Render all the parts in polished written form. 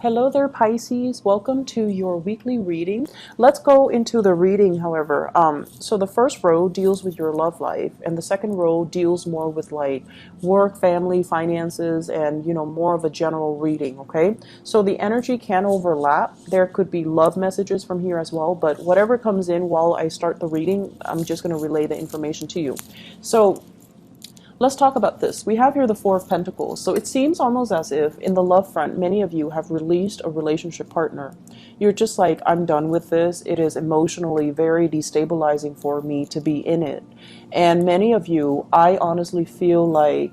Hello there, Pisces. Welcome to your weekly reading. Let's go into the reading, however. So the first row deals with your love life, and the second row deals more with like work, family, finances, and more of a general reading, okay? So the energy can overlap. There could be love messages from here as well, but whatever comes in while I start the reading, I'm just going to relay the information to you. So let's talk about this. We have here the Four of Pentacles. So it seems almost as if in the love front, many of you have released a relationship partner. You're just like, I'm done with this. It is emotionally very destabilizing for me to be in it. And many of you, I honestly feel like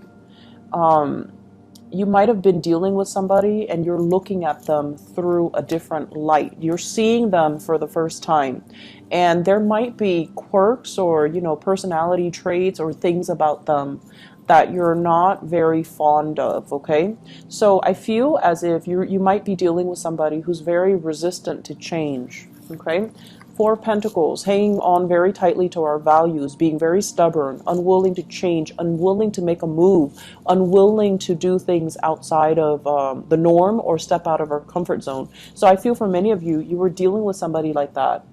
you might have been dealing with somebody and you're looking at them through a different light. You're seeing them for the first time. And there might be quirks or, personality traits or things about them that you're not very fond of, okay? So I feel as if you might be dealing with somebody who's very resistant to change, okay? Four of Pentacles, hanging on very tightly to our values, being very stubborn, unwilling to change, unwilling to make a move, unwilling to do things outside of the norm or step out of our comfort zone. So I feel for many of you, you were dealing with somebody like that.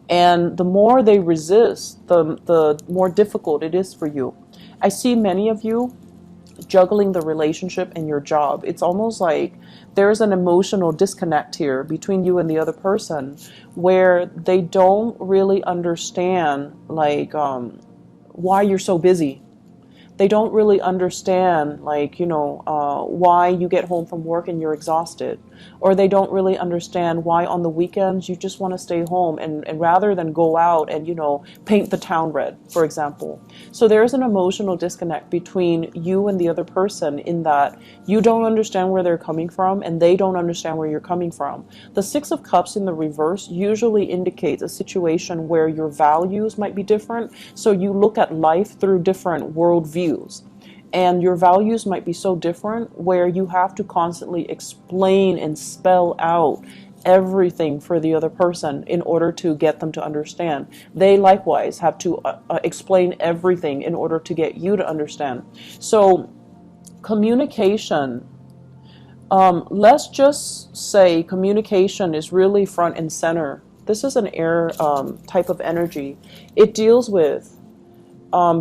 And the more they resist, the more difficult it is for you. I see many of you juggling the relationship and your job. It's almost like there's an emotional disconnect here between you and the other person where they don't really understand like why you're so busy. They don't really understand like why you get home from work and you're exhausted, or they don't really understand why on the weekends you just want to stay home and rather than go out and paint the town red, for example. So there's an emotional disconnect between you and the other person in that you don't understand where they're coming from and they don't understand where you're coming from. The Six of Cups in the reverse usually indicates a situation where your values might be different, so you look at life through different worldviews. And your values might be so different where you have to constantly explain and spell out everything for the other person in order to get them to understand. They likewise have to explain everything in order to get you to understand. So communication, let's just say communication is really front and center. This is an air type of energy. It deals with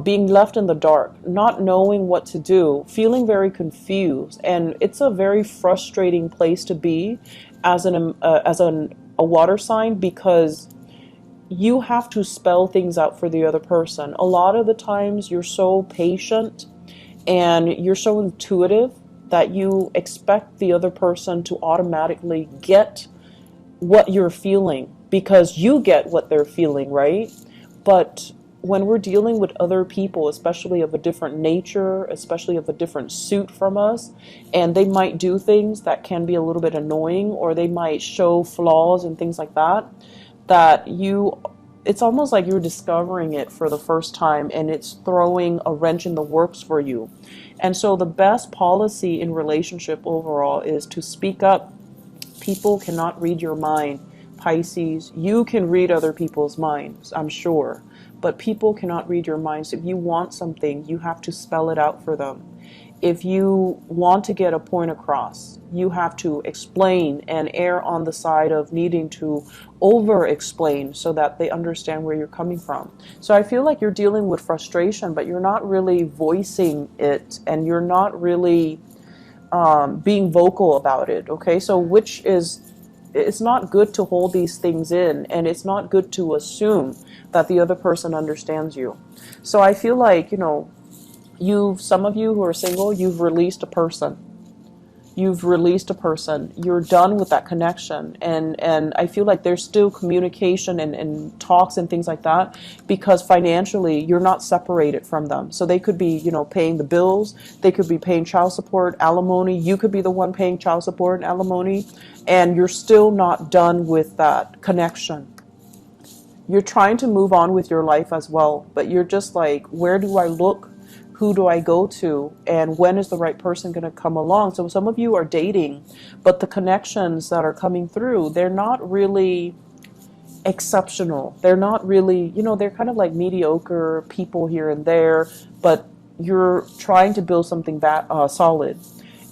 being left in the dark, not knowing what to do, feeling very confused, and it's a very frustrating place to be as a water sign, because you have to spell things out for the other person. A lot of the times you're so patient and you're so intuitive that you expect the other person to automatically get what you're feeling because you get what they're feeling, right? But when we're dealing with other people, especially of a different nature, especially of a different suit from us, and they might do things that can be a little bit annoying, or they might show flaws and things like that, it's almost like you're discovering it for the first time and it's throwing a wrench in the works for you. And so the best policy in relationship overall is to speak up. People cannot read your mind, Pisces. You can read other people's minds, I'm sure. But people cannot read your minds. If you want something, you have to spell it out for them. If you want to get a point across, you have to explain and err on the side of needing to over-explain so that they understand where you're coming from. So I feel like you're dealing with frustration, but you're not really voicing it, and you're not really being vocal about it, okay? So it's not good to hold these things in, and it's not good to assume that the other person understands you. So I feel like, some of you who are single, you've released a person. You've released a person. You're done with that connection. And I feel like there's still communication and talks and things like that, because financially you're not separated from them. So they could be, paying the bills. They could be paying child support, alimony. You could be the one paying child support and alimony. And you're still not done with that connection. You're trying to move on with your life as well, but you're just like, where do I look? Who do I go to? And when is the right person going to come along? So some of you are dating, but the connections that are coming through, they're not really exceptional. They're not really, they're kind of like mediocre people here and there, but you're trying to build something solid.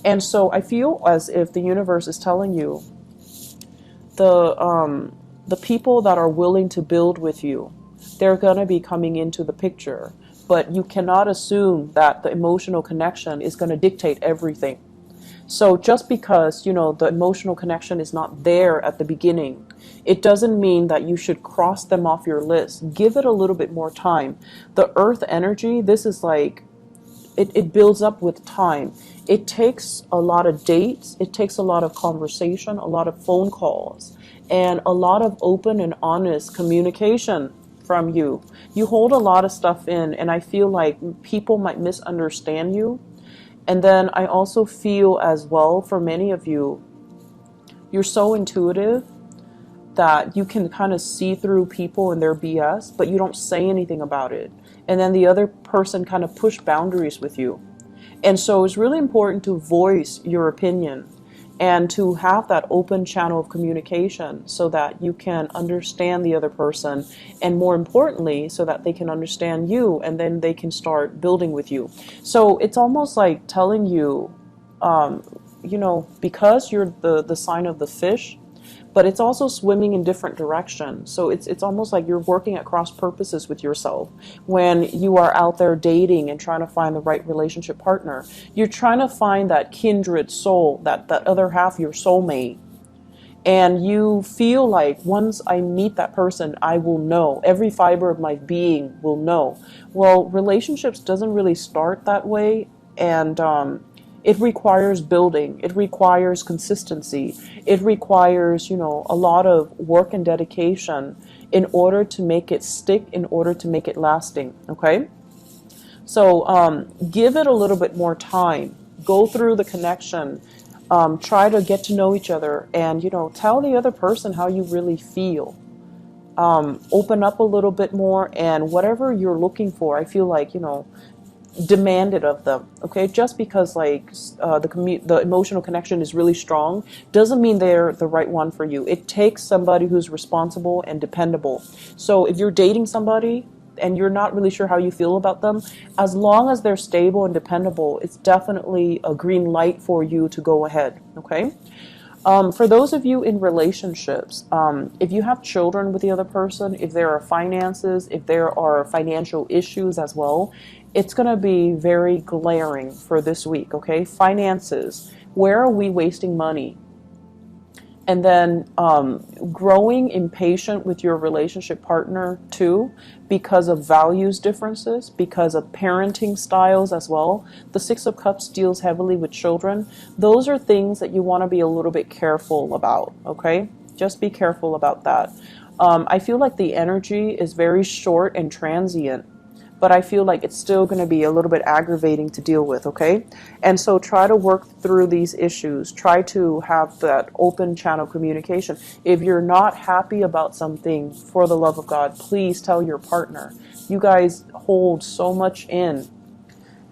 And so I feel as if the universe is telling you the people that are willing to build with you, they're going to be coming into the picture. But you cannot assume that the emotional connection is going to dictate everything. So just because, you know, the emotional connection is not there at the beginning, it doesn't mean that you should cross them off your list. Give it a little bit more time. The earth energy, this is like, it builds up with time. It takes a lot of dates. It takes a lot of conversation, a lot of phone calls, and a lot of open and honest communication from you. You hold a lot of stuff in, and I feel like people might misunderstand you. And then I also feel as well, for many of you, you're so intuitive that you can kind of see through people and their BS, but you don't say anything about it. And then the other person kind of push boundaries with you. And so it's really important to voice your opinion and to have that open channel of communication so that you can understand the other person, and more importantly, so that they can understand you, and then they can start building with you. So it's almost like telling you, you know, because you're the sign of the fish, but it's also swimming in different directions. So it's almost like you're working at cross purposes with yourself when you are out there dating and trying to find the right relationship partner. You're trying to find that kindred soul, that other half, your soulmate. And you feel like once I meet that person, I will know. Every fiber of my being will know. Well, relationships doesn't really start that way. And it requires building. It requires consistency. It requires, you know, a lot of work and dedication in order to make it stick, in order to make it lasting. Okay? So give it a little bit more time. Go through the connection. Try to get to know each other, and, you know, tell the other person how you really feel. Open up a little bit more, and whatever you're looking for, I feel like, you know, demand it of them. Okay, just because like the emotional connection is really strong doesn't mean they're the right one for you. It takes somebody who's responsible and dependable. So if you're dating somebody and you're not really sure how you feel about them, as long as they're stable and dependable, it's definitely a green light for you to go ahead. Okay. For those of you in relationships, if you have children with the other person, if there are finances, if there are financial issues as well, it's going to be very glaring for this week, okay? Finances, where are we wasting money? And then growing impatient with your relationship partner too, because of values differences, because of parenting styles as well. The Six of Cups deals heavily with children. Those are things that you want to be a little bit careful about, okay? Just be careful about that. I feel like the energy is very short and transient, but I feel like it's still going to be a little bit aggravating to deal with, okay? And so try to work through these issues. Try to have that open channel communication. If you're not happy about something, for the love of God, please tell your partner. You guys hold so much in,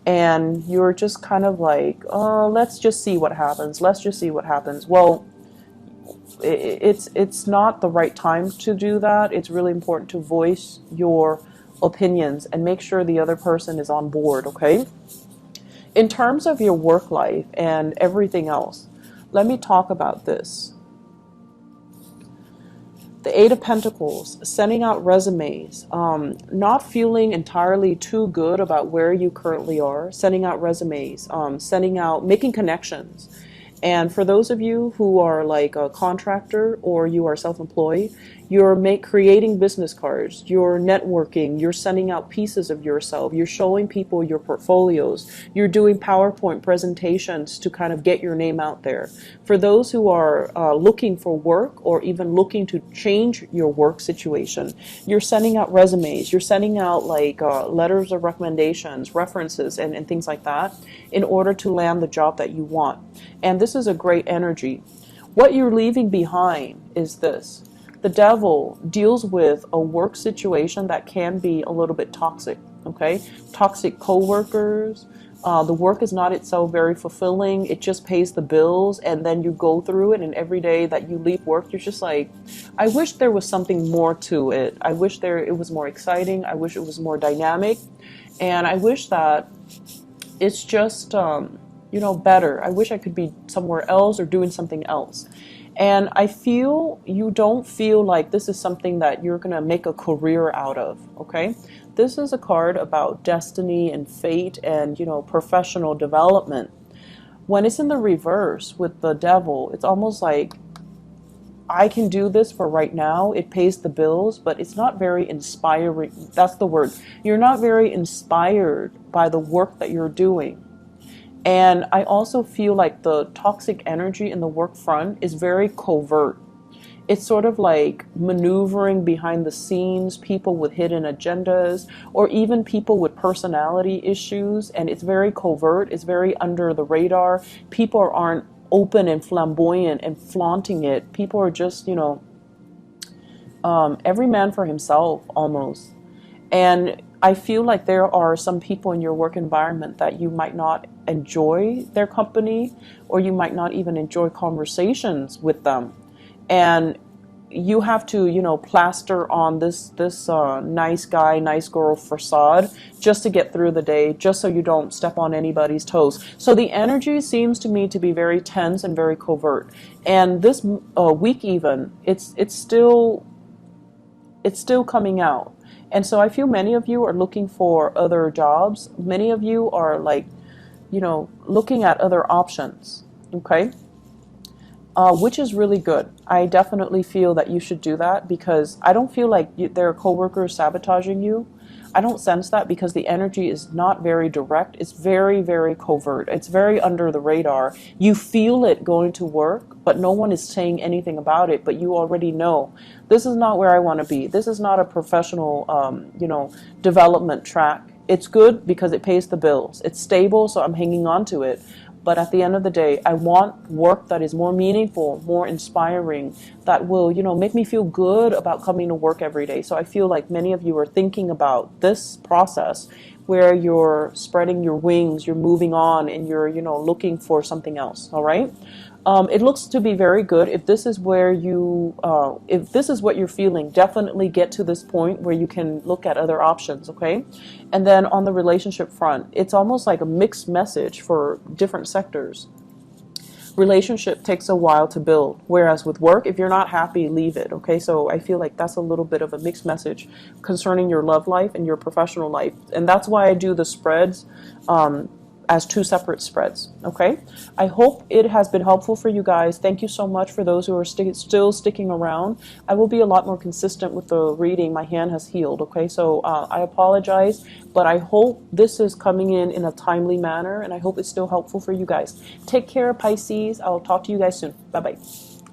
and you're just kind of like, oh, let's just see what happens. Let's just see what happens. Well, it's not the right time to do that. It's really important to voice your opinions and make sure the other person is on board, okay? In terms of your work life and everything else, let me talk about this. The Eight of Pentacles, sending out resumes, not feeling entirely too good about where you currently are, sending out resumes, making connections. And for those of you who are like a contractor or you are self-employed, you're creating business cards, you're networking, you're sending out pieces of yourself, you're showing people your portfolios, you're doing PowerPoint presentations to kind of get your name out there. For those who are looking for work or even looking to change your work situation, you're sending out resumes, you're sending out like letters of recommendations, references, and things like that in order to land the job that you want. And this is a great energy. What you're leaving behind is this. The devil deals with a work situation that can be a little bit toxic, okay? Toxic co-workers. The work is not itself very fulfilling. It just pays the bills, and then you go through it, and every day that you leave work, you're just like, I wish there was something more to it. I wish it was more exciting. I wish it was more dynamic. And I wish that it's just you know, better. I wish I could be somewhere else or doing something else. And I feel you don't feel like this is something that you're going to make a career out of, okay? This is a card about destiny and fate and, you know, professional development. When it's in the reverse with the devil, it's almost like I can do this for right now. It pays the bills, but it's not very inspiring. That's the word. You're not very inspired by the work that you're doing. And I also feel like the toxic energy in the work front is very covert. It's sort of like maneuvering behind the scenes, people with hidden agendas, or even people with personality issues. And it's very covert. It's very under the radar. People aren't open and flamboyant and flaunting it. People are just, you know, every man for himself almost. And I feel like there are some people in your work environment that you might not enjoy their company, or you might not even enjoy conversations with them. And you have to, you know, plaster on this nice guy, nice girl facade just to get through the day, just so you don't step on anybody's toes. So the energy seems to me to be very tense and very covert. And this week even, it's still coming out. And so I feel many of you are looking for other jobs. Many of you are like, you know, looking at other options, okay? Which is really good. I definitely feel that you should do that, because I don't feel like there are coworkers sabotaging you. I don't sense that, because the energy is not very direct. It's very, very covert. It's very under the radar. You feel it going to work, but no one is saying anything about it. But you already know, this is not where I want to be. This is not a professional, you know, development track. It's good because it pays the bills. It's stable, so I'm hanging on to it. But at the end of the day, I want work that is more meaningful, more inspiring, that will, you know, make me feel good about coming to work every day. So I feel like many of you are thinking about this process where you're spreading your wings, you're moving on, and you're, you know, looking for something else. All right. It looks to be very good. If this is where you, if this is what you're feeling, definitely get to this point where you can look at other options, okay? And then on the relationship front, it's almost like a mixed message for different sectors. Relationship takes a while to build, whereas with work, if you're not happy, leave it, okay? So I feel like that's a little bit of a mixed message concerning your love life and your professional life. And that's why I do the spreads as two separate spreads, okay? I hope it has been helpful for you guys. Thank you so much for those who are still sticking around. I will be a lot more consistent with the reading. My hand has healed, okay? So I apologize, but I hope this is coming in a timely manner, and I hope it's still helpful for you guys. Take care, Pisces. I'll talk to you guys soon. Bye-bye.